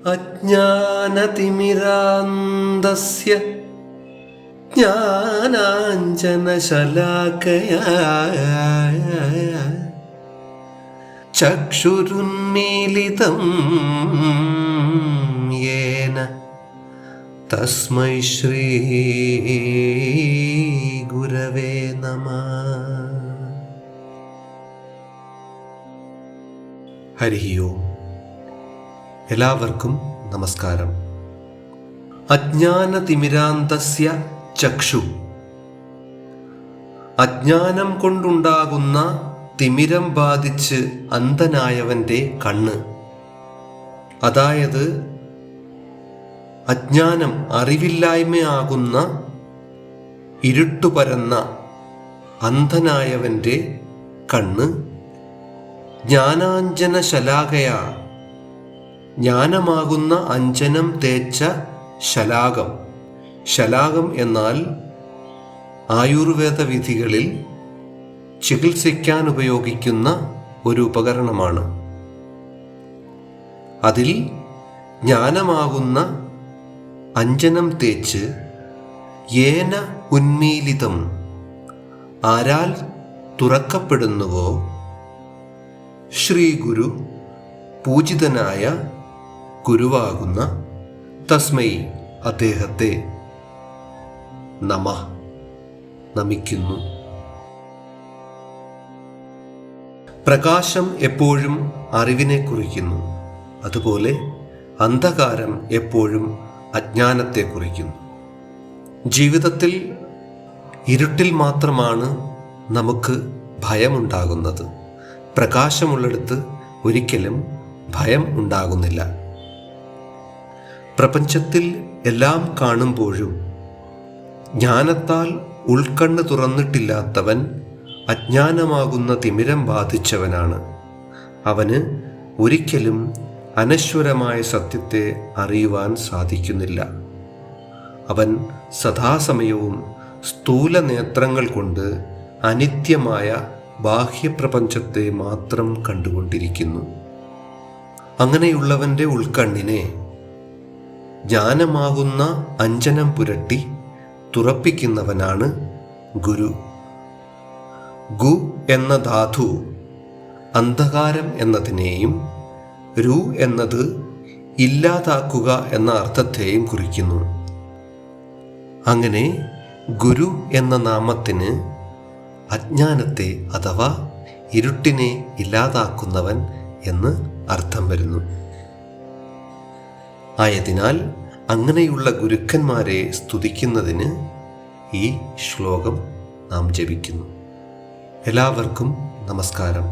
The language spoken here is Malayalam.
അജ്ഞാനതിമിരാന്തസ്യ ജ്ഞാനാഞ്ജനശലാകയാ ചക്ഷുരുന്മീലിതം യേന തസ്മൈ ശ്രീ ഗുരവേ നമഃ. ഹരി ഓം. എല്ലാവർക്കും നമസ്കാരം. അജ്ഞാനതിമിരാന്തസ്യ ചക്ഷു. അജ്ഞാനം കൊണ്ടുണ്ടാകുന്ന തിമിരം ബാധിച്ച് അന്ധനായവൻ്റെ കണ്ണ്. അതായത് അജ്ഞാനം, അറിവില്ലായ്മയാകുന്ന ഇരുട്ടുപരന്ന അന്ധനായവൻ്റെ കണ്ണ്. ജ്ഞാനാഞ്ജന ശലാകയാ, ജ്ഞാനമാകുന്ന അഞ്ജനം തേച്ച ശലാകം. ശലാകം എന്നാൽ ആയുർവേദ വിധികളിൽ ചികിത്സിക്കാൻ ഉപയോഗിക്കുന്ന ഒരു ഉപകരണമാണ്. അതിൽ ജ്ഞാനമാകുന്ന അഞ്ജനം തേച്ച് യേന ഉന്മീലിതം, ആരാൽ തുറക്കപ്പെടുന്നുവോ, ശ്രീ ഗുരു, പൂജിതനായ ഗുരുവാകുന്ന, തസ്മൈ, അദ്ദേഹത്തെ, നമഃ, നമിക്കുന്നു. പ്രകാശം എപ്പോഴും അറിവിനെ കുറിക്കുന്നു. അതുപോലെ അന്ധകാരം എപ്പോഴും അജ്ഞാനത്തെ കുറിക്കുന്നു. ജീവിതത്തിൽ ഇരുട്ടിൽ മാത്രമാണ് നമുക്ക് ഭയമുണ്ടാകുന്നത്. പ്രകാശമുള്ളിടത്ത് ഒരിക്കലും ഭയം ഉണ്ടാകുന്നില്ല. പ്രപഞ്ചത്തിൽ എല്ലാം കാണുമ്പോഴും ജ്ഞാനത്താൽ ഉൾക്കണ്ണ് തുറന്നിട്ടില്ലാത്തവൻ അജ്ഞാനമാകുന്ന തിമിരം ബാധിച്ചവനാണ്. അവന് ഒരിക്കലും അനശ്വരമായ സത്യത്തെ അറിയുവാൻ സാധിക്കുന്നില്ല. അവൻ സദാസമയവും സ്ഥൂല നേത്രങ്ങൾ കൊണ്ട് അനിത്യമായ ബാഹ്യപ്രപഞ്ചത്തെ മാത്രം കണ്ടുകൊണ്ടിരിക്കുന്നു. അങ്ങനെയുള്ളവൻ്റെ ഉൾക്കണ്ണിനെ ജ്ഞാനമാകുന്ന അഞ്ജനം പുരട്ടി തുറപ്പിക്കുന്നവനാണ് ഗുരു. ഗു എന്ന ധാതു അന്ധകാരം എന്നതിനെയും രു എന്നത് ഇല്ലാതാക്കുക എന്ന അർത്ഥത്തെയും കുറിക്കുന്നു. അങ്ങനെ ഗുരു എന്ന നാമത്തിന് അജ്ഞാനത്തെ അഥവാ ഇരുട്ടിനെ ഇല്ലാതാക്കുന്നവൻ എന്ന് അർത്ഥം വരുന്നു. ആയതിനാൽ അങ്ങനെയുള്ള ഗുരുക്കന്മാരെ സ്തുതിക്കുന്നതിന് ഈ ശ്ലോകം നാം ജപിക്കുന്നു. എല്ലാവർക്കും നമസ്കാരം.